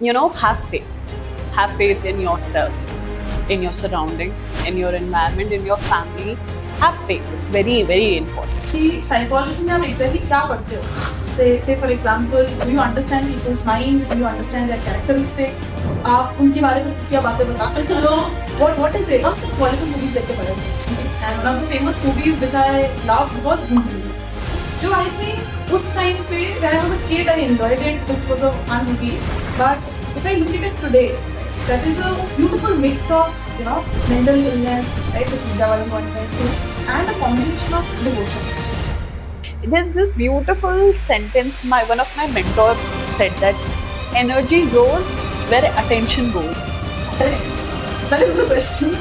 Have faith. Have faith in yourself, in your surrounding, in your environment, in your family. Have faith. It's very, very important. कि psychology में आप exactly क्या पढ़ते हो? से for example, do you understand people's mind, do you understand their characteristics, आप उनके बारे में क्या बातें बता सकते हो? What is it? हम सब बॉलीवुड मूवीज देख के पढ़े थे and one of the famous movies which I love was भूल, जो आई थिंक उस टाइम पे when I was a kid I enjoyed it, it was a fun movie, but if I look at it today, that is a beautiful mix of mental illness, right, which Vidya Balan went through, and a combination of devotion. There's this beautiful sentence one of my mentor said that energy grows where attention goes. That is the question.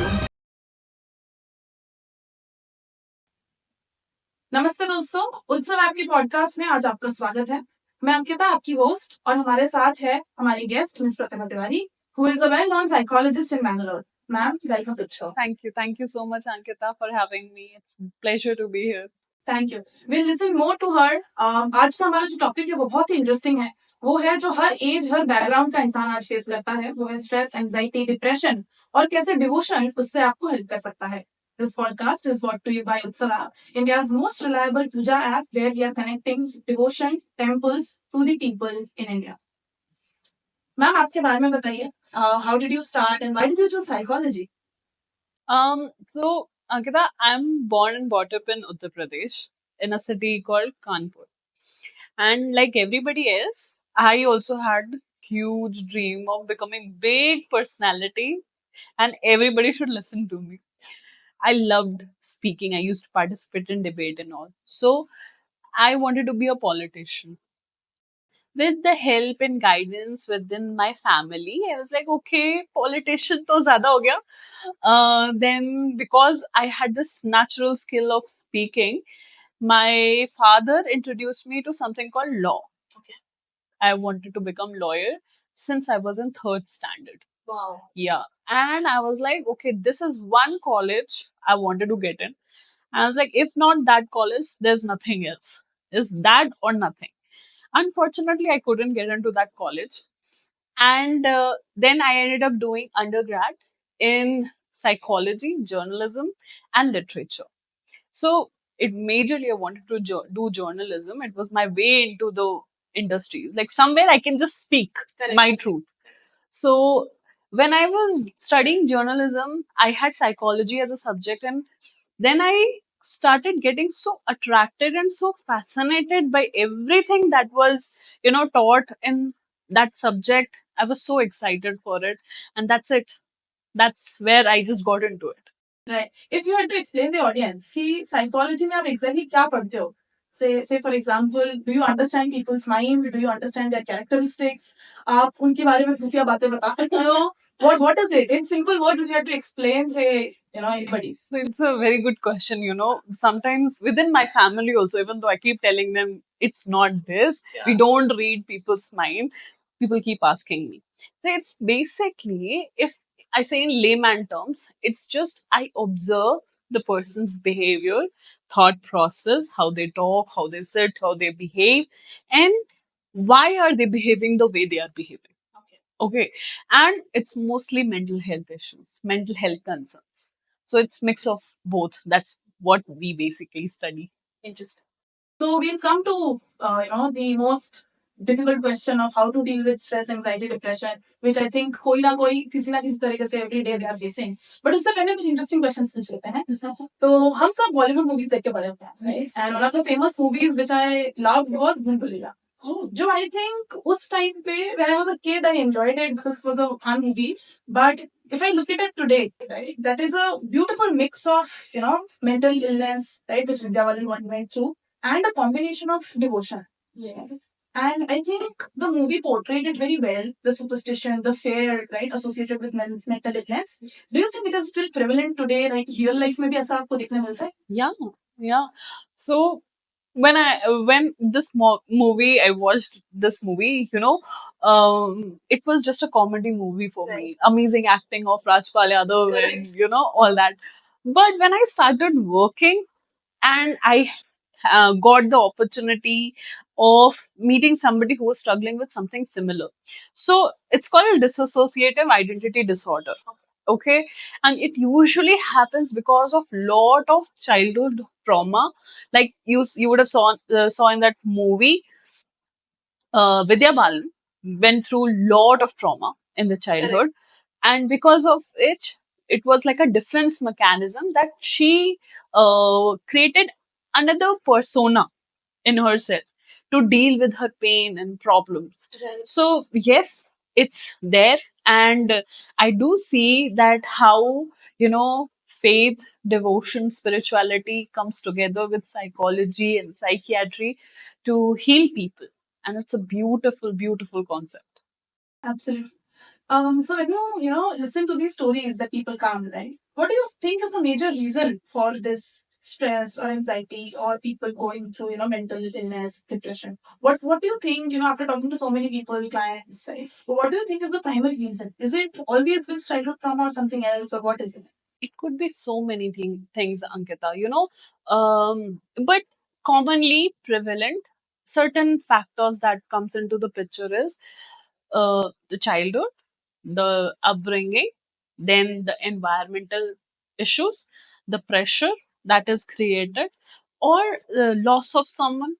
नमस्ते दोस्तों, उत्सव app के podcast में आज आपका स्वागत है। मैं अंकिता, आपकी होस्ट, और हमारे साथ है हमारी guest miss Pratima Tiwari, who is a well-known psychologist in Bangalore. Ma'am, welcome to the show. Thank you so much, Ankita, for having me. It's a pleasure to be here. Thank you. We'll listen more to her. आज का हमारा जो topic है वो बहुत ही interesting है। वो है जो हर एज, हर बैकग्राउंड का इंसान आज फेस करता है, वो है स्ट्रेस, एंजाइटी, डिप्रेशन, और कैसे डिवोशन उससे आपको हेल्प कर सकता है। This podcast is brought to you by Utsav App, India's most reliable puja app, where we are connecting devotion, temples to the people in India. Ma'am, आपके बारे में बताइए, how did you start and why did you choose psychology? So Ankita, I'm born and brought up in Uttar Pradesh in a city called Kanpur. And like everybody else, I also had huge dream of becoming big personality and everybody should listen to me. I loved speaking. I used to participate in debate and all. So I wanted to be a politician. With the help and guidance within my family, I was like, okay, politician to zyada ho gaya. Then because I had this natural skill of speaking, my father introduced me to something called law. Okay. I wanted to become lawyer since I was in third standard. Wow. Yeah. And I was like, okay, this is one college I wanted to get in. And I was like, if not that college, there's nothing else. It's that or nothing. Unfortunately, I couldn't get into that college. And then I ended up doing undergrad in psychology, journalism, and literature. So it majorly I wanted to do journalism. It was my way into the industries. Like somewhere I can just speak my truth. So when I was studying journalism, I had psychology as a subject, and then I started getting so attracted and so fascinated by everything that was, taught in that subject. I was so excited for it, and that's it. That's where I just got into it. Right. If you had to explain the audience कि psychology में आप exactly क्या पढ़ते हो? Say for example, do you understand people's mind? Do you understand their characteristics? आप उनके बारे में खुफिया बातें बता सकते हो? What is it? In simple words, if you had to explain, say, anybody. It's a very good question. Sometimes within my family also, even though I keep telling them it's not this, we don't read people's mind, people keep asking me. So it's basically, if I say in layman terms, it's just I observe the person's behavior, thought process, how they talk, how they sit, how they behave, and why are they behaving the way they are behaving. Okay. And it's mostly mental health issues, mental health concerns. So it's mix of both. That's what we basically study. Interesting. So we'll come to the most difficult question of how to deal with stress, anxiety, depression, which I think कोई ना किसी तरीके से every day they are facing. But उससे पहले कुछ interesting questions पूछ लेते हैं. तो हम सब Bollywood movies देख के बड़े होते हैं, and one of the famous movies which I loved was Bhool Bhulaiya. जो I think उस time पे when I was a kid I enjoyed it because it was a fun movie. But if I look at it today, right, that is a beautiful mix of mental illness, right, which Vidya Balan went through, and a combination of devotion. Yes. And I think the movie portrayed it very well, the superstition, the fear, right, associated with mental illness. Do you think it is still prevalent today? Like real life में भी ऐसा आपको देखने मिलता है? Yeah. So when this movie, I watched this movie, it was just a comedy movie for me. Amazing acting of Rajpal Yadav and, all that. But when I started working and I got the opportunity of meeting somebody who was struggling with something similar. So it's called dissociative identity disorder. Okay, and it usually happens because of lot of childhood trauma, like you would have saw in that movie. Vidya Balan went through lot of trauma in the childhood, and because of which it was like a defense mechanism that she created another persona in herself to deal with her pain and problems. So yes, it's there, and I do see that how, faith, devotion, spirituality comes together with psychology and psychiatry to heal people, and it's a beautiful, beautiful concept. Absolutely. So when you listen to these stories that people come, right? What do you think is the major reason for this stress or anxiety or people going through, mental illness, depression? What do you think, after talking to so many people, clients, right? What do you think is the primary reason? Is it always with childhood trauma or something else, or what is it? It could be so many things, Ankita, but commonly prevalent certain factors that comes into the picture is the childhood, the upbringing, then the environmental issues, the pressure that is created, or loss of someone,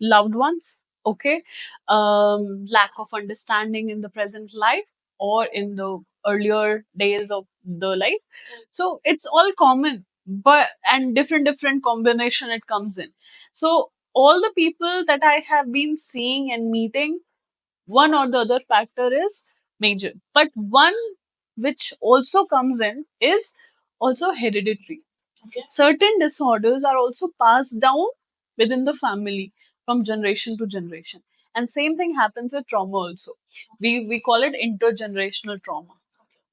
loved ones, okay, lack of understanding in the present life or in the earlier days of the life. So it's all common, but and different combination it comes in. So all the people that I have been seeing and meeting, one or the other factor is major. But one which also comes in is also hereditary. Certain disorders are also passed down within the family from generation to generation. And same thing happens with trauma also. We call it intergenerational trauma.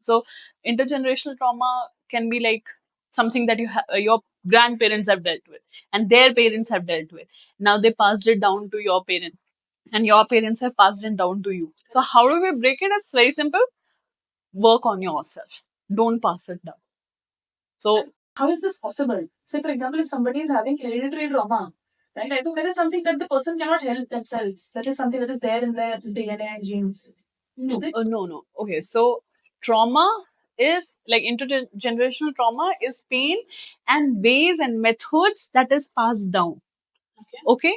So intergenerational trauma can be like something that your grandparents have dealt with and their parents have dealt with. Now they passed it down to your parents and your parents have passed it down to you. So how do we break it? It's very simple. Work on yourself. Don't pass it down. So How is this possible? Say, for example, if somebody is having hereditary trauma, right? I think that is something that the person cannot help themselves. That is something that is there in their DNA and genes. no, Is it? no. Okay, so trauma is like intergenerational trauma is pain and ways and methods that is passed down. Okay,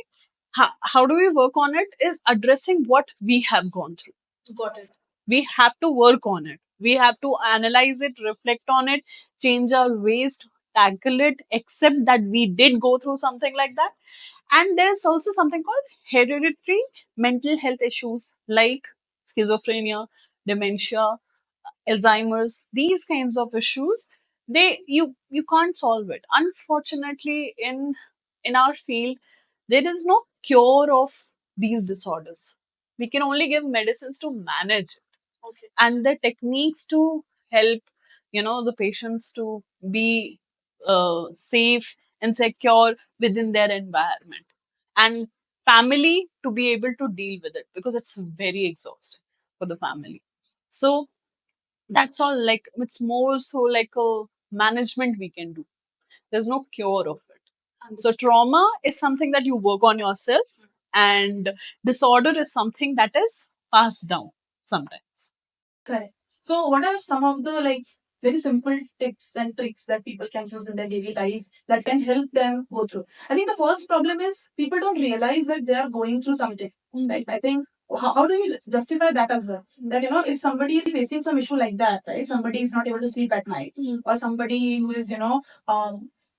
how do we work on it? Is addressing what we have gone through. Got it. We have to work on it. We have to analyze it, reflect on it, change our ways to tackle it, accept that we did go through something like that. And there's also something called hereditary mental health issues like schizophrenia, dementia, Alzheimer's, these kinds of issues. You can't solve it. Unfortunately, in our field, there is no cure of these disorders. We can only give medicines to manage it, and the techniques to help the patients to be safe and secure within their environment, and family to be able to deal with it because it's very exhausting for the family. So that's all. Like, it's more so like a management we can do. There's no cure of it. So trauma is something that you work on yourself, and disorder is something that is passed down sometimes. Correct. So, what are some of the very simple tips and tricks that people can use in their daily life that can help them go through? I think the first problem is people don't realize that they are going through something. Right? I think how do we justify that as well? That if somebody is facing some issue like that, right? Somebody is not able to sleep at night, or somebody who is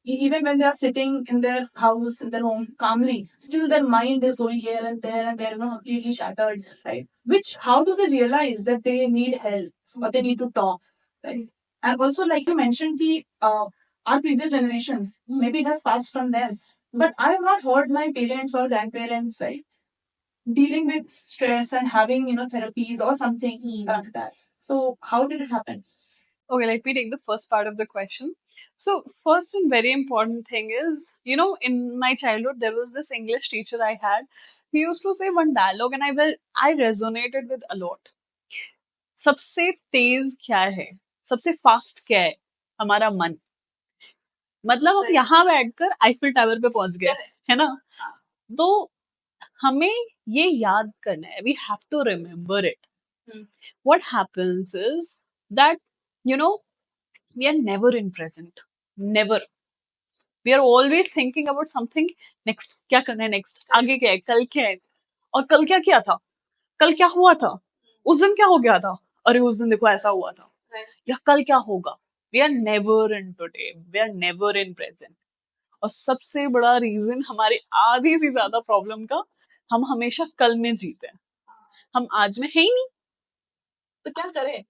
even when they are sitting in their house, in their home calmly, still their mind is going here and there, and they're completely shattered, right? Which, how do they realize that they need help or they need to talk, right? And also, like you mentioned, the our previous generations, maybe it has passed from them, but I have not heard my parents or grandparents, right, dealing with stress and having therapies or something like that. So, how did it happen? Okay, let me take the first part of the question. So, first and very important thing is, in my childhood, there was this English teacher I had. He used to say one dialogue, and I resonated with a lot. सबसे तेज क्या है? सबसे fast क्या है? हमारा मन. मतलब हम यहाँ बैठकर आईफिल टावर पे पहुंच गए, है ना? तो हमें ये याद करना है, we have to remember it. What happens is that, you know, we are never in present. Never. We are always thinking about something next. क्या करना है next? आगे क्या है? कल क्या है? और कल क्या किया था? कल क्या हुआ था? उस दिन क्या हो गया था? अरे उस दिन देखो ऐसा हुआ था. या कल क्या होगा? We are never in today. We are never in present. और सबसे बड़ा रीजन हमारी आधी से ज्यादा प्रॉब्लम का, हम हमेशा कल में जीते हैं, हम आज में है ही नहीं. तो क्या करें?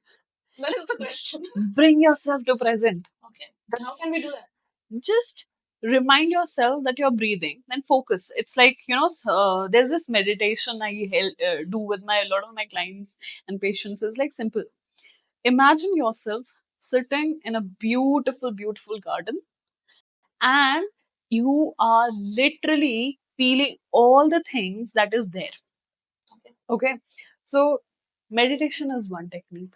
That is the question. Bring yourself to present. Okay. But how can we do that? Just remind yourself that you're breathing, then focus. It's like, you know, there's this meditation I do with my a lot of my clients and patients. Is like simple. Imagine yourself sitting in a beautiful garden, and you are literally feeling all the things that is there. Okay, so meditation is one technique.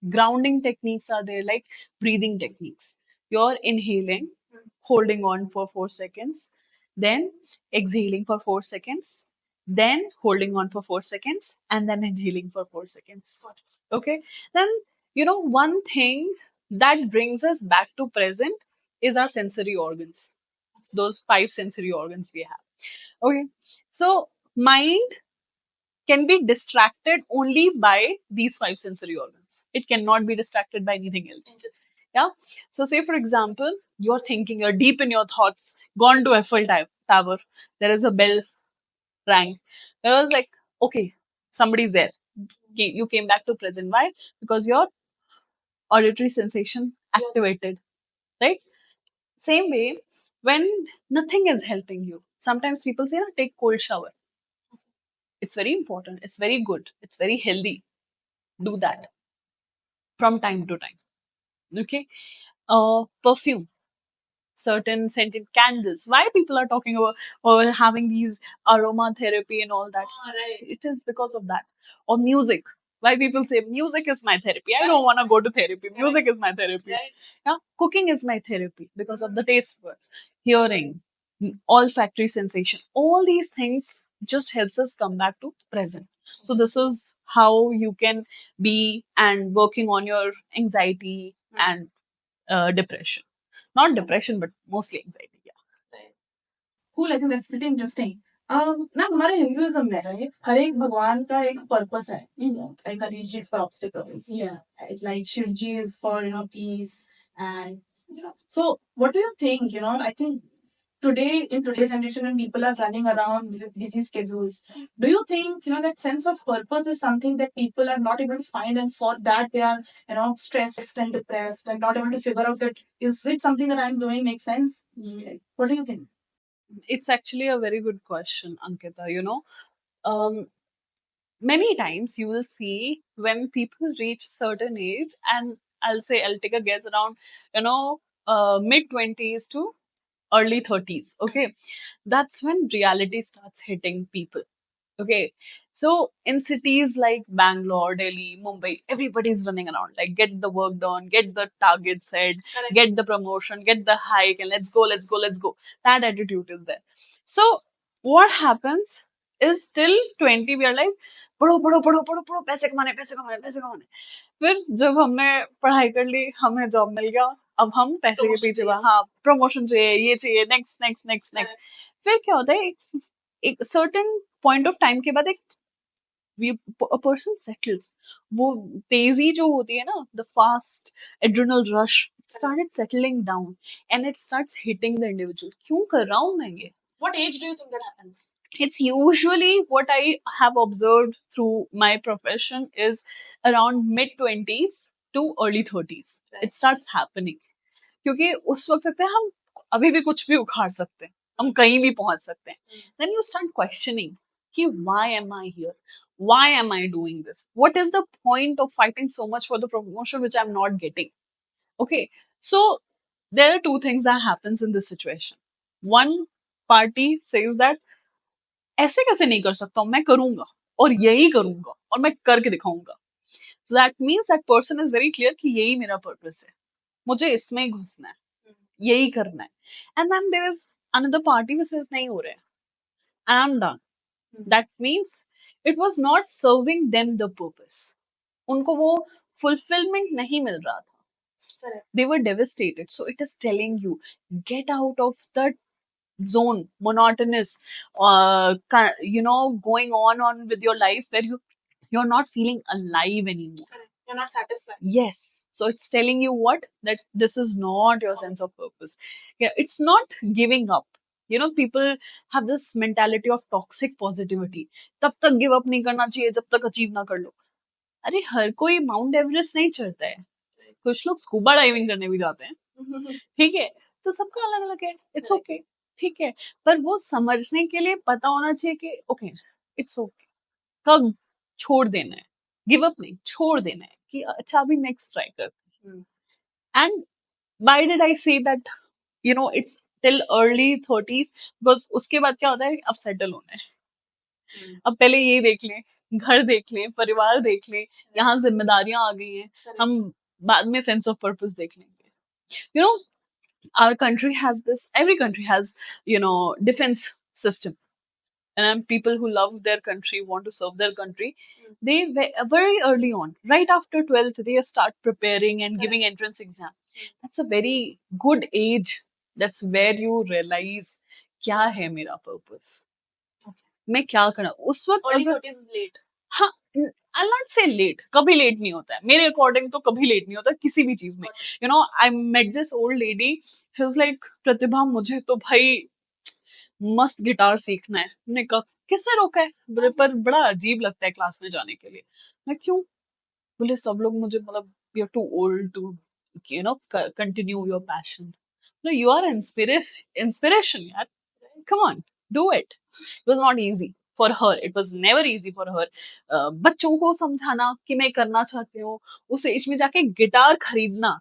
Grounding techniques are there, like breathing techniques. You're inhaling, holding on for 4 seconds, then exhaling for 4 seconds, then holding on for 4 seconds, and then inhaling for 4 seconds. Okay, then, you know, one thing that brings us back to present is our sensory organs, those five sensory organs we have. Okay, so mind can be distracted only by these five sensory organs. It cannot be distracted by anything else. Yeah. So, say for example, you're thinking, you're deep in your thoughts, gone to Eiffel Tower. There is a bell rang. There was like, okay, somebody's there. You came back to present. Why? Because your auditory sensation activated, right? Same way, when nothing is helping you, sometimes people say, take cold shower. It's very important. It's very good. It's very healthy. Do that from time to time. Okay. Perfume, certain scented candles. Why people are talking about or having these aromatherapy and all that? Right. It is because of that. Or music. Why people say music is my therapy? I don't want to go to therapy. Music is my therapy. Right. Yeah. Cooking is my therapy because of the taste buds. Hearing, olfactory sensation. All these things just helps us come back to present. So this is how you can be and working on your anxiety and depression. Not depression, but mostly anxiety. Yeah. Cool. I think that's pretty interesting. ना हमारे Hinduism में right हर एक भगवान का एक purpose है like Ganesh ji is for obstacles like Shiv ji is for peace and so what do you think I think today in today's generation when people are running around with busy schedules, do you think that sense of purpose is something that people are not able to find, and for that they are stressed and depressed and not able to figure out that is it something that I'm doing makes sense? What do you think? It's actually a very good question, Ankita. Um, many times you will see when people reach a certain age, and I'll take a guess around, mid 20s to early 30s. Okay. That's when reality starts hitting people. Okay. So in cities like Bangalore, Delhi, Mumbai, everybody's running around. Like, get the work done, get the target set, Correct. get the promotion, get the hike, and let's go, let's go, let's go. That attitude is there. So what happens is till 20 we are like, पढ़ो पढ़ो पढ़ो पढ़ो पढ़ो, पैसे कमाने पैसे कमाने पैसे कमाने. फिर जब हमने पढ़ाई कर ली, हमें जॉब मिल गया, अब हम पैसे के पीछे, हाँ, प्रमोशन चाहिए, ये चाहिए, नेक्स्ट नेक्स्ट नेक्स्ट नेक्स्ट. फिर क्या होता है, एक सर्टेन पॉइंट ऑफ टाइम के बाद एक पर्सन सेटल्स. वो तेजी जो होती है ना, the fast adrenal rush started settling down and it starts hitting the individual. क्यों कर रहा हूँ मैं ये? What age do you think that happens? It's usually what I have observed through my profession is around mid 20s to early 30s. It starts happening. क्योंकि उस वक्त लगता है हम अभी भी कुछ भी उखाड़ सकते हैं, हम कहीं भी पहुंच सकते हैं. Then you start questioning कि why am I here? Why am I doing this? What is the point of fighting so much for the promotion which I'm not getting? Okay, so there are two things that happens in this situation. One party says that ऐसे कैसे नहीं कर सकता हूँ, मैं करूंगा और यही करूंगा और मैं करके दिखाऊंगा. So that means that person is very clear कि यही मेरा पर्पस है, मुझे इसमें ही घुसना है, यही करना है. And then there is another party which says नहीं हो रहा है and I'm done. That means it was not serving them the purpose. उनको वो fulfillment नहीं मिल रहा था. They were devastated. So it is telling you, get out of that zone, monotonous, going on with your life where you're not feeling alive anymore. Correct. You're not satisfied. Yes. So it's telling you what? That this is not your sense of purpose. Yeah, it's not giving up. People have this mentality of toxic positivity. तब तक give up नहीं करना चाहिए जब तक achieve ना कर लो. अरे हर कोई माउंट एवरेस्ट नहीं चढ़ता है. कुछ लोग स्कूबा डाइविंग करने भी जाते हैं. ठीक है. तो सबका अलग अलग है. It's okay. ठीक है. पर वो समझने के लिए पता होना चाहिए कि ओके इट्स ओके. कब छोड़ देना है. गिव अप नहीं, छोड़ देना है कि अच्छा अभी नेक्स्ट ट्राई करते हैं. And why did I say that it's till early 30s because उसके बाद क्या होता है अब सेटल होना है. अब पहले ये देख लें, घर देख लें, परिवार देख लें, यहाँ जिम्मेदारियां आ गई हैं, हम बाद में सेंस ऑफ पर्पस देख लेंगे. You know our country has this, every country has defense system, and people who love their country, want to serve their country, they very early on, right after 12th, they start preparing and giving entrance exam. That's a very good age. That's where you realize क्या है मेरा purpose, मैं क्या करना उस वक्त. Early 30s is late. हाँ, I'll not say late. कभी लेट नहीं होता है मेरे अकॉर्डिंग. तो कभी लेट नहीं होता किसी भी चीज में. I met this old lady. She was like, प्रतिभा मुझे तो भाई मस्त गिटार सीखना है. मैंने कहा किसने रोका है. बोले पर बड़ा अजीब लगता है क्लास में जाने के लिए. मैं क्यों. बोले सब लोग मुझे मतलब you're too old to continue your passion. No, you are inspiration yaar. Come on, do it. It was not easy for her. It was never easy for her. बच्चों को समझाना कि मैं करना चाहती हूँ, उस एज में जाके गिटार खरीदना.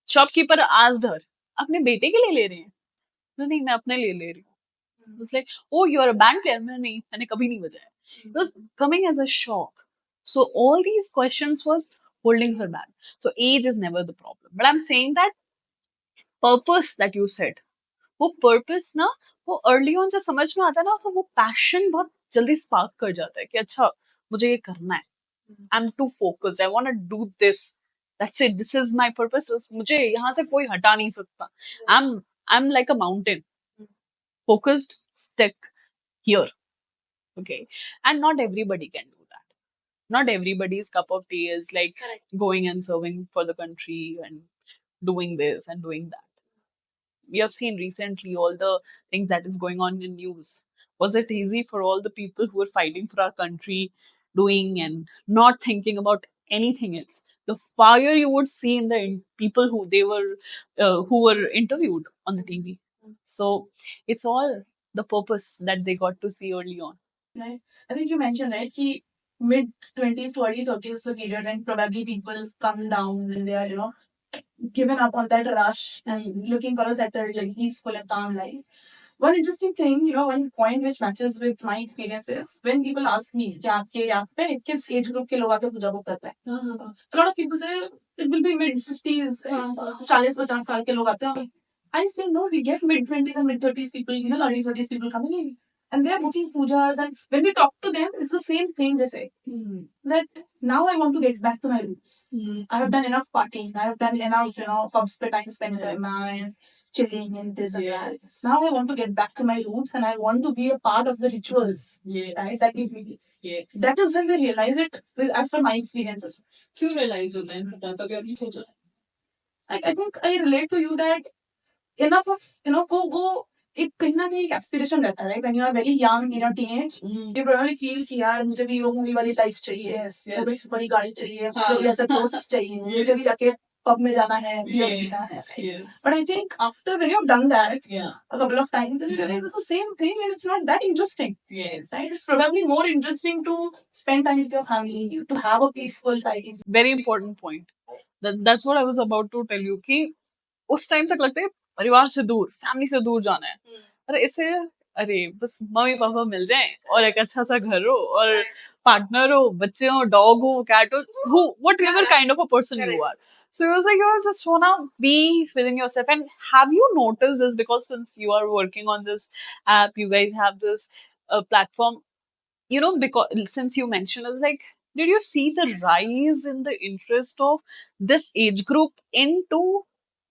शॉपकीपर asked her, अपने बेटे के लिए ले रहे हैं. नहीं मैं अपने लिए ले रही हूँ. It was like, oh, you are a band player. नहीं, मैंने कभी नहीं बजाया. It was coming as a shock. So all these questions was holding her back. So age is never the problem. But I'm saying that purpose that you said, वो purpose ना, वो early on जब समझ में आता है ना, तो वो पैशन बहुत जल्दी स्पार्क कर जाता है कि अच्छा मुझे ये करना है. I am too focused, I want to do this. That's it, this is my purpose. मुझे यहाँ से कोई हटा नहीं सकता. I am like a mountain, focused, stuck here. Okay. And not everybody can do that. Not everybody's cup of tea is like Correct. Going and serving for the country and doing this and doing that. We have seen recently all the things that is going on in news. Was it easy for all the people who were fighting for our country, doing and not thinking about anything else? The fire you would see in the people who were interviewed on the TV. So it's all the purpose that they got to see early on. Right. I think you mentioned right कि mid 20s to early 30s is the period when probably people come down when they are given up on that rush and looking for a settled, like peaceful and calm life. One interesting thing, one point which matches with my experience is when people ask me कि आपके यहाँ पे किस age group के लोग आके पूजा book करते हैं. A lot of people say it will be mid 50s, 40-50 साल के लोग आते हैं. I say no, we get mid 20s and mid 30s people, early 30s people coming in. And they are booking pujas, and when we talk to them, it's the same thing they say. That now I want to get back to my roots. I have done enough partying. I have done enough, pubs pe time spent karna and chilling and this and that. Now I want to get back to my roots and I want to be a part of the rituals. Yes. Right? That gives me peace. Yes. That is when they realize it, as per my experiences. क्यों realize होता है? कभी आपने सोचा? I think I relate to you that enough of, वो एक कहीं ना कहीं एक एस्पिरेशन रहता है right. When you are very young in your teenage you probably feel कि यार मुझे भी वो मूवी वाली लाइफ चाहिए, मुझे भी बड़ी गाड़ी चाहिए, मुझे भी ऐसे दोस्त चाहिए, मुझे भी जाके पब में जाना है, बियर पीना है. But I think after when you have done that a couple of times you realize it's the same thing and it's not that interesting. Yes. Right? It's probably more interesting to spend time with your family, to have a peaceful life. Very important point. That's what I was about to tell you कि उस time तक लगता है परिवार से दूर, family से दूर जाना है. अरे इसे अरे बस मम्मी पापा मिल जाएं और एक अच्छा सा घर हो और पार्टनर हो, बच्चे हो, डॉग हो, कैट हो, whatever kind of a person you are. So it was like you just wanna be within yourself. And have you noticed this? Because since you are working on this app, you guys have this platform. you know, because since you mentioned, is like, did you see the rise in the interest of this age group into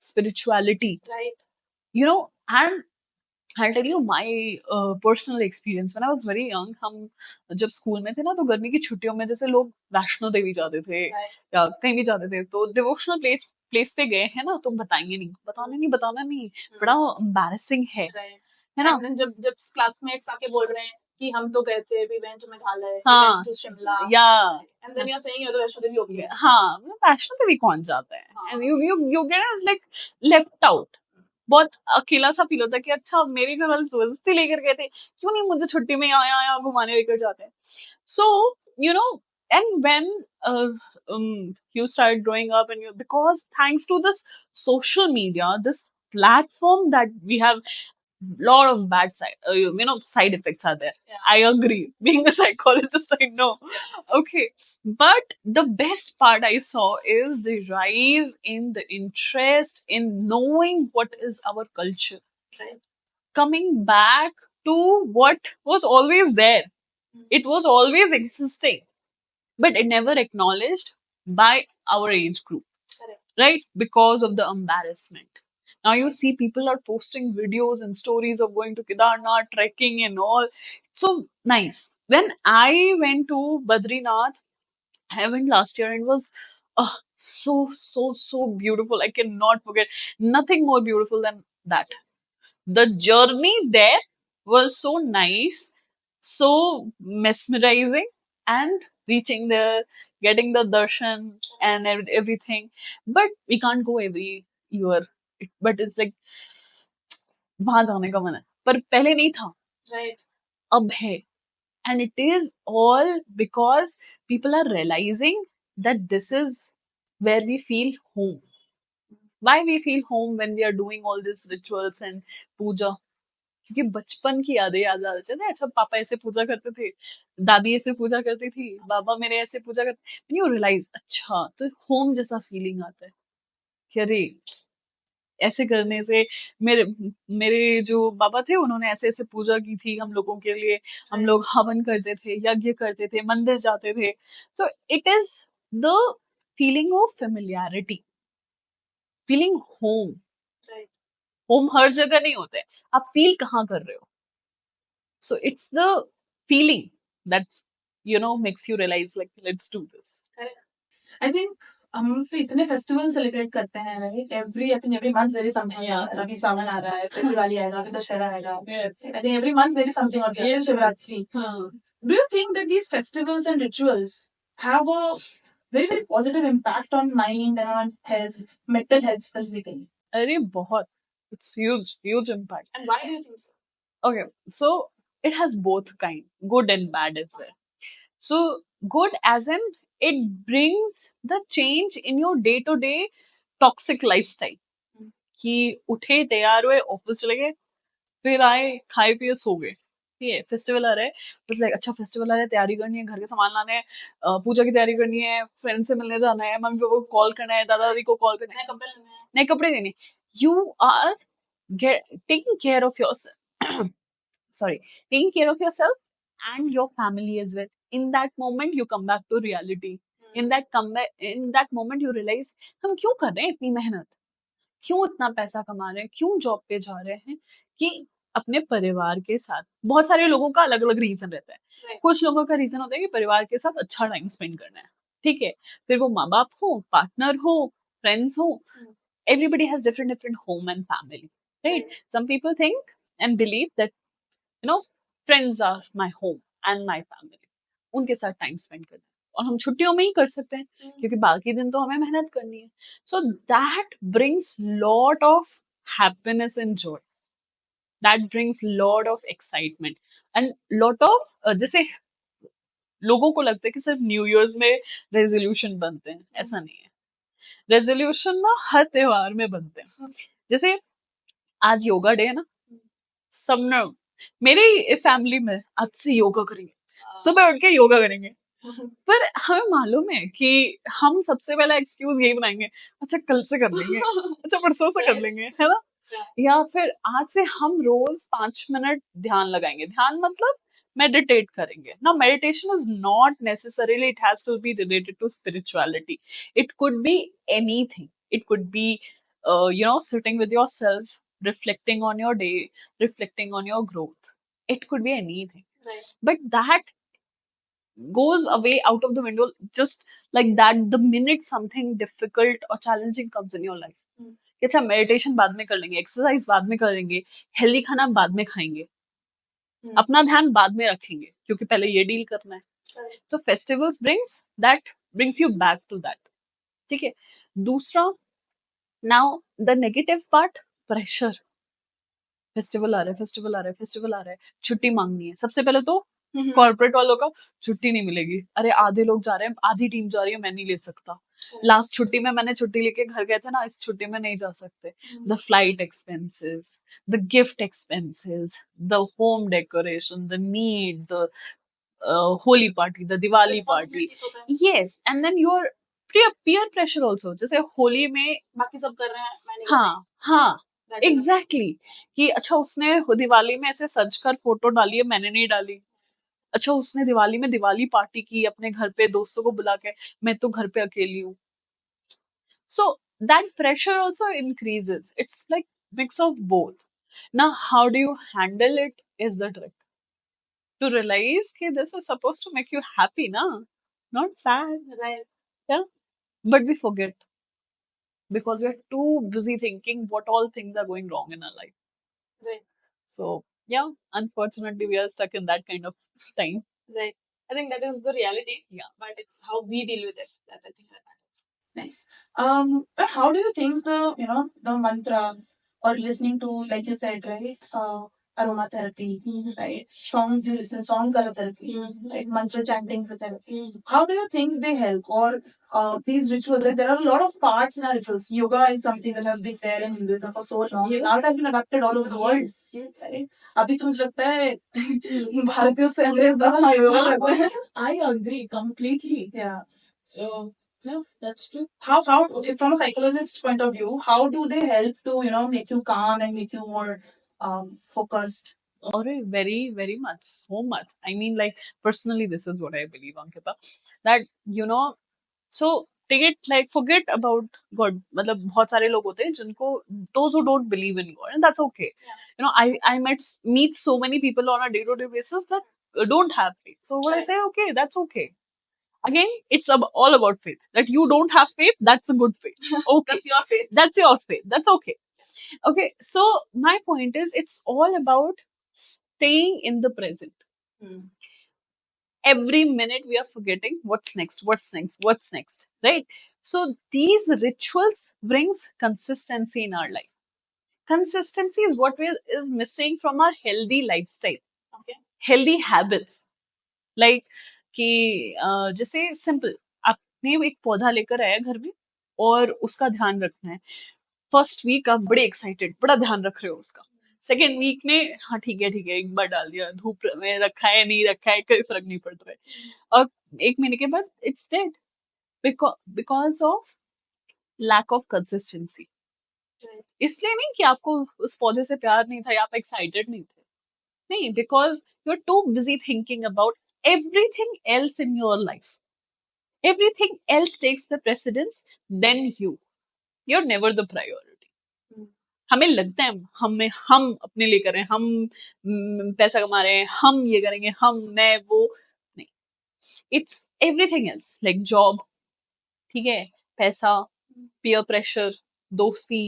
spirituality? Right. You know, and I'll tell you my personal experience. When I was very young, हम जब school में थे ना, तो गर्मी की छुट्टियों में जैसे लोग वैष्णो देवी जाते थे Right. या कहीं भी जाते थे, तो डिवोशनल प्लेस प्लेस पे गए हैं ना, तो बताएंगे नहीं, बताना नहीं, बड़ा एम्बैरेसिंग Right. है ना? And then जब जब क्लासमेट्स आके बोल रहे हैं कि हम तो गए थे, we went to Meghalaya, we हाँ, went to Shimla, या and then you're saying you're the Vaishno Devi होके गए. हाँ, वैष्णो देवी कौन जाता है? हाँ. And you get like left out. बहुत अकेला सा फील होता है कि अच्छा मेरे घर वाले जबरदस्ती लेकर गए थे, क्यों नहीं मुझे छुट्टी में यहाँ यहाँ घुमाने लेकर जाते हैं? So you know, and when you start growing up, and you, because thanks to this social media, this platform that we have, lot of bad side, you know, side effects are there. Yeah. I agree. Being a psychologist, I know. Okay, but the best part I saw is the rise in the interest in knowing what is our culture, Right. coming back to what was always there. It was always existing, but it never acknowledged by our age group. Correct. Right? Because of the embarrassment. Now you see people are posting videos and stories of going to Kedarnath, trekking and all. So nice. When I went to Badrinath, I went last year and it was so beautiful. I cannot forget. Nothing more beautiful than that. The journey there was so nice, so mesmerizing, and reaching there, getting the darshan and everything. But we can't go every year. But it's like वहां जाने का मन है, पर पहले नहीं था, Right. अब है. And it is all because people are realizing that this is where we feel home. Why we feel home when we are doing all these rituals and puja? क्योंकि बचपन की यादें याद आ जाती है. अच्छा पापा ऐसे पूजा करते थे, दादी ऐसे पूजा करती थी, बाबा मेरे ऐसे पूजा करते. यू रियलाइज, अच्छा तो होम जैसा फीलिंग आता है कि अरे ऐसे करने से मेरे मेरे जो बाबा थे उन्होंने ऐसे ऐसे पूजा की थी हम लोगों के लिए, हम लोग हवन करते थे, यज्ञ करते थे, मंदिर जाते थे. So it is the feeling of familiarity, feeling home. Right. Home हर जगह नहीं होता है, आप फील कहाँ कर रहे हो. So it's the feeling that, you know, makes you realize like, let's do this. Correct. I think हम तो इतने फेस्टिवल सेलिब्रेट करते हैं, right? I think every month there is something. Yeah. अभी सावन आ रहा है, फिर दिवाली आएगा, फिर दशहरा आएगा. Yes. I think every month there is something or the other. Yes. Shivratri. हाँ. Do you think that these festivals and rituals have a very positive impact on mind and on health, mental health specifically? अरे बहुत, it's huge impact. And why do you think so? Okay, so it has both kind, good and bad as well. So good as in it brings the change in your day to day toxic lifestyle. कि उठे, तैयार हुए, office चले गए, फिर आए, खाए पिए, सो गए. ठीक है, फेस्टिवल आ रहा है, बस लाइक अच्छा फेस्टिवल आ रहा है, तैयारी करनी है, घर के सामान लाने हैं, पूजा की तैयारी करनी है, फ्रेंड से मिलने जाना है, मम्मी पापा को कॉल करना है, दादा दादी को कॉल करना है, नए कपड़े लेने. You are taking care of your sorry, taking care of yourself and your family as well. In that moment you come back to reality. In that moment you realize हम क्यों कर रहे हैं इतनी मेहनत, क्यों इतना पैसा कमा रहे हैं, क्यों जॉब पे जा रहे हैं, कि अपने परिवार के साथ. बहुत सारे लोगों का अलग अलग रीजन रहता है. Right. कुछ लोगों का रीजन होता है कि परिवार के साथ अच्छा टाइम स्पेंड करना है. ठीक है, फिर वो माँ बाप हो, पार्टनर हो, फ्रेंड्स हो, everybody has different home and family, right? Some people think and believe that, you know, friends are my home and my family. उनके साथ टाइम स्पेंड करना है, और हम छुट्टियों में ही कर सकते हैं क्योंकि बाकी दिन तो हमें मेहनत करनी है. So that brings lot of happiness and Joy, that brings lot of excitement and lot of, जैसे लोगों को लगता है कि सिर्फ न्यू ईयर्स में रेजोल्यूशन बनते हैं, ऐसा नहीं है. रेजोल्यूशन ना हर त्योहार में बनते हैं. जैसे आज योगा डे है ना, सबने, मेरी फैमिली में आज से योगा करेंगे, सुबह उठ के योगा करेंगे. पर हमें मालूम है कि हम सबसे पहला एक्सक्यूज यही बनाएंगे, अच्छा कल से कर लेंगे, अच्छा परसों से कर लेंगे, है ना. या फिर आज से हम रोज 5 मिनट ध्यान लगाएंगे. ध्यान मतलब meditate करेंगे. Now meditation is not necessarily it has to be related to spirituality. It could be anything. It could be sitting with yourself, reflecting on your day, reflecting on your growth. It could be anything. Right. But that goes away out of the window just like that the minute something difficult or challenging comes in your life. कि अच्छा meditation बाद में कर लेंगे, exercise बाद में करेंगे, healthy खाना बाद में खाएंगे, अपना ध्यान बाद में रखेंगे क्योंकि पहले ये डील करना है. तो festivals brings you back to that. ठीक है. दूसरा, now the negative part, pressure. Festival आ रहा है, फेस्टिवल आ रहा है, फेस्टिवल आ रहा है, छुट्टी मांगनी है. सबसे पहले तो कॉर्पोरेट वालों का छुट्टी नहीं मिलेगी. अरे आधे लोग जा रहे हैं, आधी टीम जा रही है, मैं नहीं ले सकता. लास्ट छुट्टी में मैंने छुट्टी लेके घर गए थे ना, इस छुट्टी में नहीं जा सकते. The flight expenses, the gift expenses, the home decoration, the need, the Holi party, the Diwali party. Yes, and then your peer pressure also. जैसे होली में बाकी सब कर रहे हैं, मैं नहीं हाँ हाँ एग्जैक्टली कि अच्छा उसने दिवाली में ऐसे सज कर फोटो डाली है, मैंने नहीं डाली. अच्छा उसने दिवाली में दिवाली पार्टी की अपने घर पे दोस्तों को बुला के, मैं तो घर पे अकेली हूँ. So that pressure also increases. It's like mix of both. Now how do you handle it is the trick. To realize that this is supposed to make you happy, na? Not sad. Right. Yeah. But we forget because we're too busy thinking what all things are going wrong in our life. Right. So yeah, unfortunately we are stuck in that kind of time. Right. I think that is the reality. Yeah. But it's how we deal with it that I think that matters. Nice. But how do you think the mantras or listening to, like you said, right? Aromatherapy, right? Songs you listen, songs are a therapy, like mantra chanting is a therapy. How do you think they help? Or these rituals, like, there are a lot of parts in our rituals. Yoga is something that has been there in Hinduism for so long. Yes. Now it has been adapted all over the world. Yes. Right? अभी तो मुझे लगता है भारतीयों से अंग्रेज ज़्यादा योगा करते हैं. I agree completely. Yeah. So yeah, that's true. How from a psychologist point of view, how do they help to make you calm and make you more focused? Or very, very much, so much. I mean, like personally, this is what I believe, Ankita. That so take it like forget about God. मतलब बहुत सारे लोग होते हैं जिनको those who don't believe in God, and that's okay. Yeah. I meet so many people on a day-to-day basis that don't have faith. So what I say, okay, that's okay. Again, it's all about faith. That you don't have faith, that's a good faith. Okay, That's your faith. that's your faith. That's okay. Okay, so my point is, it's all about staying in the present. Every minute we are forgetting what's next, right? So these rituals brings consistency in our life. Consistency is what is missing from our healthy lifestyle. Okay. Healthy habits. Like कि जैसे simple आपने एक पौधा लेकर आया घर में और उसका ध्यान रखना है. फर्स्ट वीक आप बड़े एक्साइटेड, बड़ा ध्यान रख रहे हो उसका. सेकेंड वीक में हाँ ठीक है एक बार डाल दिया, धूप में रखा है नहीं रखा है कोई फर्क नहीं पड़ रहा है, और एक महीने के बाद it's dead because of lack of consistency. इसलिए नहीं कि आपको उस पौधे से प्यार नहीं था या आप एक्साइटेड नहीं थे, नहीं, because you are too busy thinking about everything else in your life. Everything else takes the precedence than you. You're never the priority. हमें लगता है हम अपने लिए कर रहे हैं, हम पैसा कमा रहे हैं, हम ये करेंगे, मैं वो नहीं. It's everything else like job, ठीक है, पैसा, peer pressure, दोस्ती,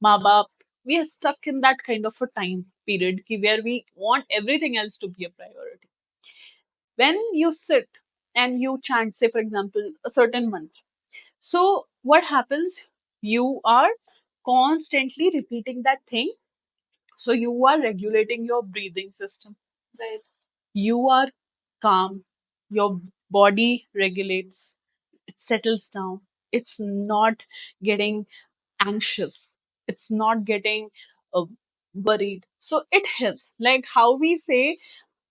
माँ बाप. We are stuck in that kind of a time period where we want everything else to be a priority. When you sit and you chant, say for example, a certain mantra, so what happens? You are constantly repeating that thing, so you are regulating your breathing system. Right. You are calm, your body regulates, it settles down, it's not getting anxious, it's not getting worried. So it helps, like how we say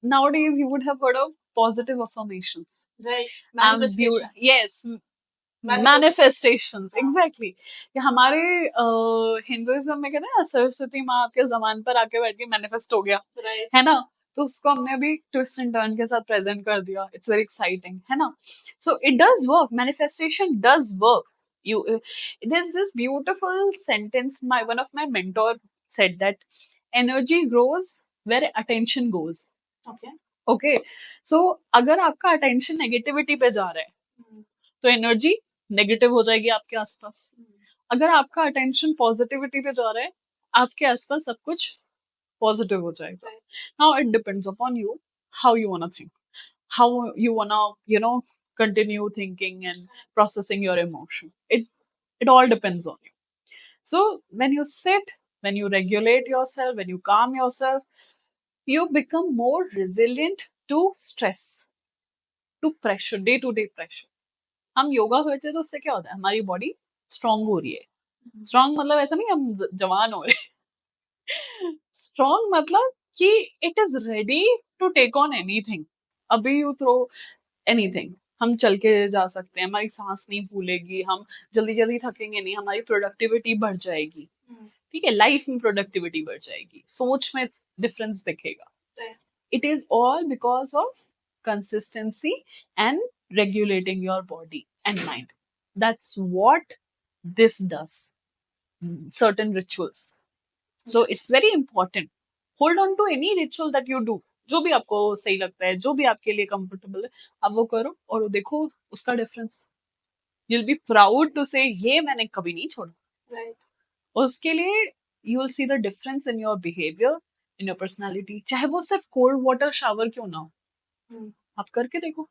nowadays, you would have heard of positive affirmations. Right. Manifestation. Yes. Manifestations. Exactly. कि हमारे Hinduism में कहते हैं ना सरस्वती माँ आपके जमान पर आके बैठ के मैनिफेस्ट हो गया, Right. है ना? तो उसको हमने अभी ट्विस्ट एंड टर्न के साथ प्रेजेंट कर दिया. इट्स वेरी एक्साइटिंग, है ना? So it does work. Manifestation does work. You there's this beautiful sentence, my one of my mentor said that energy grows where attention goes. Okay. Okay, so अगर आपका attention negativity पे जा रहा है तो energy negative हो जाएगी आपके आसपास. अगर आपका अटेंशन पॉजिटिविटी पे जा रहा है आपके आसपास सब कुछ पॉजिटिव हो जाएगा. Now it depends upon you how you वांना think, how you wanna, continue thinking and processing your emotion. It all depends on you. So when you sit, when you regulate yourself, when you calm yourself, you become more resilient to stress, to pressure, day to day pressure. हम योगा करते हैं तो उससे क्या होता है, हमारी body strong हो रही है. स्ट्रांग मतलब ऐसा नहीं हम जवान हो रहे हैं. स्ट्रांग मतलब कि it is ready to take on anything. अभी यू थ्रो एनीथिंग, हम चल के जा सकते हैं, हमारी सांस नहीं फूलेगी, हम जल्दी जल्दी थकेंगे नहीं, हमारी प्रोडक्टिविटी बढ़ जाएगी. ठीक है, लाइफ में प्रोडक्टिविटी बढ़ जाएगी, सोच में डिफरेंस दिखेगा. It is all because of consistency and regulating your body and mind. That's what this does. Certain rituals. So it's very important. Hold on to any ritual that you do. जो भी आपको सही लगता है, जो भी आपके लिए कंफर्टेबल है, आप वो करो और देखो उसका difference. You'll be proud to say ये मैंने कभी नहीं छोड़ा. Right. और उसके लिए you will see the difference in your behavior, in your personality. चाहे वो सिर्फ cold water shower क्यों ना हो, आप करके देखो.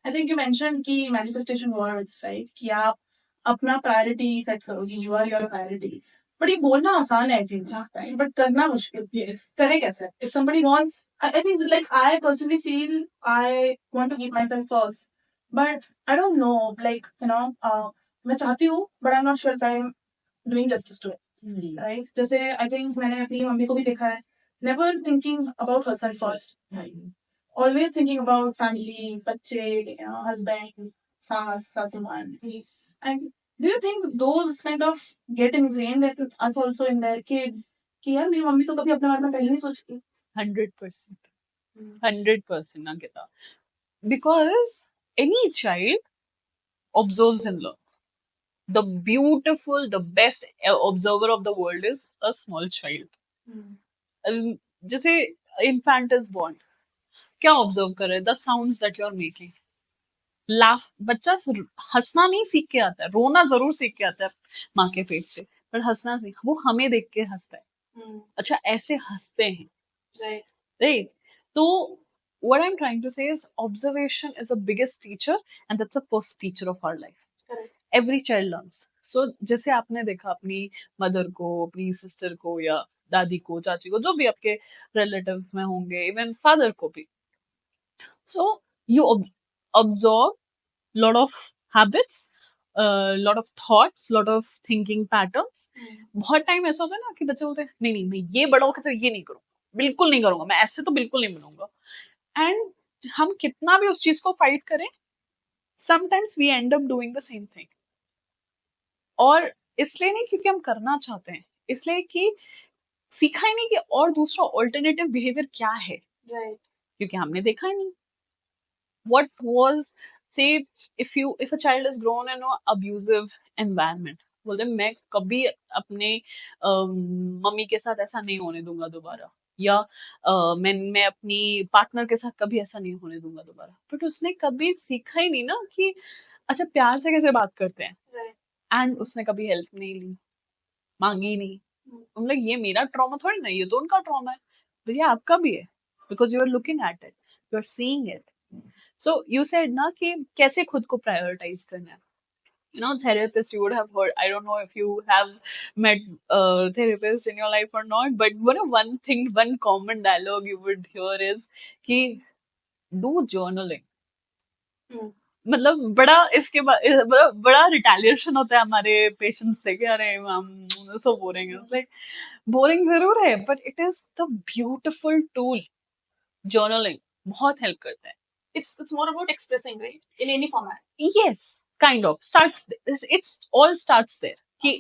I think you mentioned कि manifestation words, right? कि आप अपना priority set करोगे, you are your priority. But ये बोलना आसान है, I think, right? But करना मुश्किल. Yes. करे कैसे? If somebody wants, I think like I personally feel I want to keep myself first, but I don't know, like मैं चाहती हूँ, but I'm not sure if I'm doing justice to it, right? जैसे I think मैंने अपनी mummy को भी देखा है, never thinking about herself first. Always thinking about family, बच्चे, husband, सास, सासुमान. And do you think those kind of get ingrained in us also in their kids? कि यार मेरी मम्मी तो कभी अपने बारे में पहले नहीं सोचती. 100%. 100% Ankita. Because any child observes and learns. The beautiful, the best observer of the world is a small child. जैसे infant is born, क्या ऑब्जर्व कर रहे हैं? The sounds that you are making. Laugh, बच्चा हंसना नहीं सीख के आता है, रोना जरूर सीख के आता है माँ के पेट से, पर हंसना सीख वो हमें देख के हंसता है. अच्छा ऐसे हंसते हैं, राइट? तो what I'm trying to say is observation is the biggest teacher and that's the first teacher of our life. Correct. Every child learns. So जैसे आपने देखा अपनी मदर को, अपनी सिस्टर को या दादी को, चाची को, जो भी आपके रिलेटिव्स में होंगे, इवन फादर को भी. So you absorb lot of habits, lot of thoughts, lot of thinking patterns. बहुत टाइम ऐसा होता है ना कि बच्चे बोलते हैं नहीं नहीं मैं ये बड़ा होकर तो ये नहीं करूँगा, बिल्कुल नहीं करूँगा, मैं ऐसे तो बिल्कुल नहीं बनूंगा. एंड हम कितना भी उस चीज को फाइट करें, sometimes we end up doing the same thing. और इसलिए नहीं क्योंकि हम करना चाहते हैं, इसलिए कि सीखा ही नहीं कि और दूसरा ऑल्टरनेटिव बिहेवियर क्या है. Right. क्योंकि हमने देखा ही नहीं. What was, say, if a child is grown in an abusive environment, बोलते मैं कभी अपने मम्मी के साथ ऐसा नहीं होने दूंगा दोबारा, या मैं अपनी पार्टनर के साथ कभी ऐसा नहीं होने दूंगा दोबारा. बट उसने कभी सीखा ही नहीं ना कि अच्छा प्यार से कैसे बात करते हैं. एंड उसने कभी हेल्प नहीं ली, मांगी नहीं. हम लोग ये मेरा ट्रॉमा थोड़ी ना, ये तो उनका ट्रॉमा है. भैया आपका भी है, because you are looking at it, you are seeing it. So you said ना कि कैसे खुद को prioritize करना है. Therapists you would have heard. I don't know if you have met therapists in your life or not, but one thing, one common dialogue you would hear is कि do journaling. मतलब बड़ा इसके बड़ा retaliation होता है हमारे patients से कि अरे हम सो बोरिंग है. लाइक बोरिंग जरूर है, but it is the beautiful tool. Journaling बहुत हेल्प करता है. It's more about expressing, right? In any format. Yes, kind of starts. It's all starts there. कि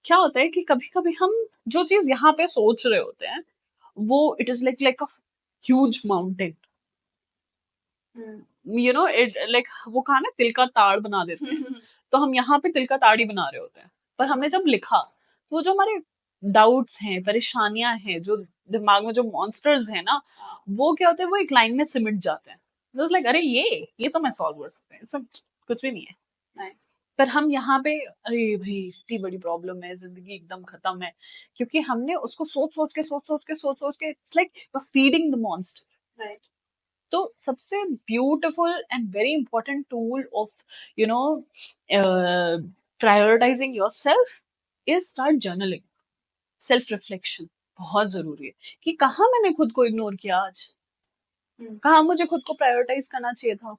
क्या होता है कि कभी कभी हम जो चीज यहाँ पे सोच रहे होते हैं वो it is like a huge mountain, you know it like वो कहा ना तिल का ताड़ बना देते हैं, तो हम यहाँ पे तिल का ताड़ ही बना रहे होते हैं। पर हमने जब लिखा तो वो जो हमारे डाउट्स हैं, परेशानियां हैं, जो दिमाग में जो मॉन्स्टर्स हैं ना, वो क्या होते हैं, वो एक लाइन में सिमट जाते हैं। लाइक अरे ये तो मैं सॉल्व कर सकते हैं, सब कुछ भी नहीं है। Nice. पर हम यहाँ पे अरे भाई इतनी बड़ी प्रॉब्लम है, जिंदगी एकदम खत्म है, क्योंकि हमने उसको सोच सोच के it's like feeding the monster. Right. तो सबसे beautiful and very important tool of you know prioritising your self is start journaling. Self reflection बहुत जरूरी है कि कहाँ मैंने खुद को इग्नोर किया आज, कहाँ मुझे खुद को प्रायोरिटाइज करना चाहिए था।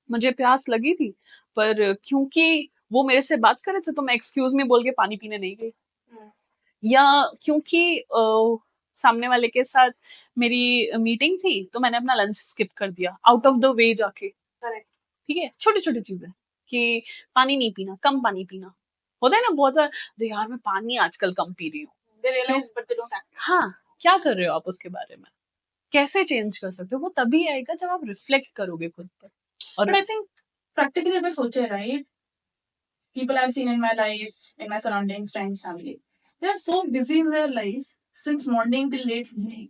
मुझे प्यास लगी थी, पर क्योंकि वो मेरे से बात करे थे तो मैं एक्सक्यूज में बोल के पानी पीने नहीं गई, या क्योंकि सामने वाले के साथ मेरी मीटिंग थी तो मैंने अपना लंच स्किप कर दिया आउट ऑफ द वे जाके। Correct. ठीक है, छोटी छोटी चीजें कि पानी नहीं पीना, कम पानी पीना। होता है ना बहुत सारा, अरे यार मैं पानी आजकल कम पी रही हूँ। They realize, but they don't act. हाँ, क्या कर रहे हो आप उसके बारे में, कैसे चेंज कर सकते हो, वो तभी आएगा जब आप रिफ्लेक्ट करोगे खुद पर। और But I think practically अगर सोचे, right, people I've seen in my life, in my surroundings, friends, family, they are so busy in their life since morning till late evening.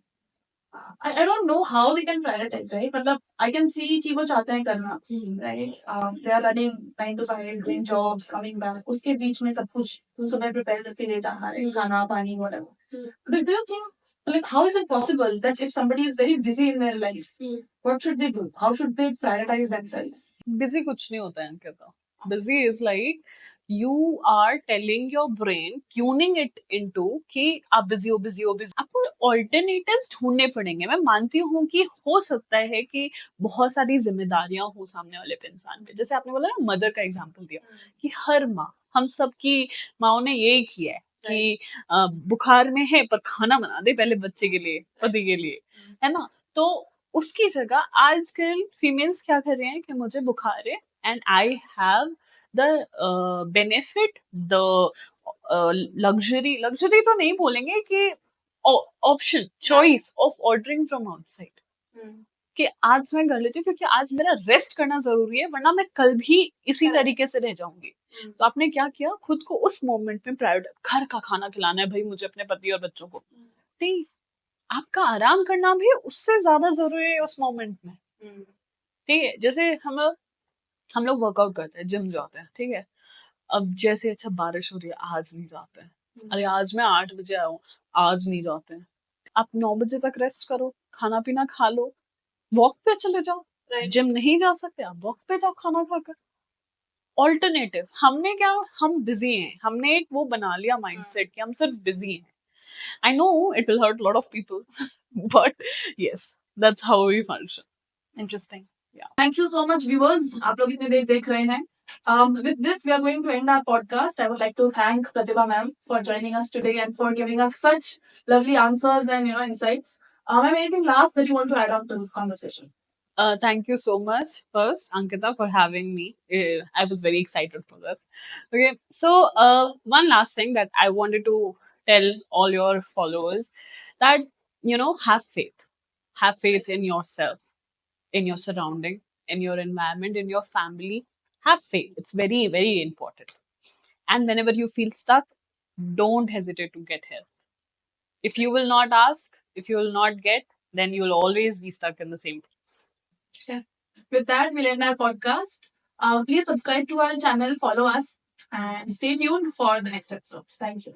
I don't know how they can prioritize, right? मतलब I can see कि वो चाहते हैं करना, right? They are running 9 to 5, doing jobs, coming back. उसके बीच में सब कुछ सुबह prepare करके ले जाना है, खाना पानी whatever. But do you think, like, how is it possible that if somebody is very busy in their life, what should they do? How should they prioritize themselves? Busy कुछ नहीं होता है Ankita. Busy is like you are telling your brain, tuning it into कि आप busy हो busy हो busy. आपको alternatives ढूंढने पड़ेंगे। मैं मानती हूँ कि हो सकता है कि बहुत सारी जिम्मेदारियां हो सामने वाले पे इंसान पे, जैसे आपने बोला ना मदर का एग्जांपल दिया, कि हर माँ, हम सबकी माओ ने यही किया है कि बुखार में है पर खाना बना दे पहले बच्चे के लिए, पति के लिए, है ना। तो उसकी जगह आजकल फीमेल्स क्या कर रहे हैं कि मुझे बुखार है and I have the benefit, the luxury, luxury तो नहीं बोलेंगे, कि option, choice of ordering from outside, कि आज मैं कर लेती हूँ क्योंकि आज मेरा रेस्ट करना जरूरी है, वरना मैं कल भी इसी तरीके से रह जाऊंगी। तो आपने क्या किया, खुद को उस मोमेंट में प्रायोरिटी, घर का खाना खिलाना है भाई मुझे अपने पति और बच्चों को, नहीं, आपका आराम करना भी उससे ज्यादा जरूरी है उस मोमेंट में। ठीक है, जैसे हम लोग वर्कआउट करते हैं, जिम जाते हैं, ठीक है। अब जैसे अच्छा बारिश हो रही है, आज नहीं जाते हैं, अरे आज मैं 8 बजे आया हूँ, आज नहीं जाते हैं। आप 9 बजे तक रेस्ट करो, खाना पीना खा लो, वॉक पे चले जाओ। जिम नहीं जा सकते, आप वॉक पे जाओ खाना खाकर। ऑल्टरनेटिव, हमने क्या, हम बिजी हैं, हमने एक वो बना लिया माइंडसेट कि हम सिर्फ बिजी हैं। I know it will hurt a lot of people, but yes, that's how we function. Interesting. Yeah. Thank you so much, viewers. आप लोग इतने देर देख रहे हैं. With this, we are going to end our podcast. I would like to thank Pratibha ma'am for joining us today and for giving us such lovely answers and insights. Ma'am, anything last that you want to add on to this conversation? Thank you so much, first, Ankita, for having me. I was very excited for this. Okay, so one last thing that I wanted to tell all your followers, that have faith. Have faith in yourself, in your surrounding, in your environment, in your family. Have faith. It's very, very important. And whenever you feel stuck, don't hesitate to get help. If you will not ask, if you will not get, then you will always be stuck in the same place. Yeah. With that, we'll end our podcast. Please subscribe to our channel, follow us, and stay tuned for the next episodes. Thank you.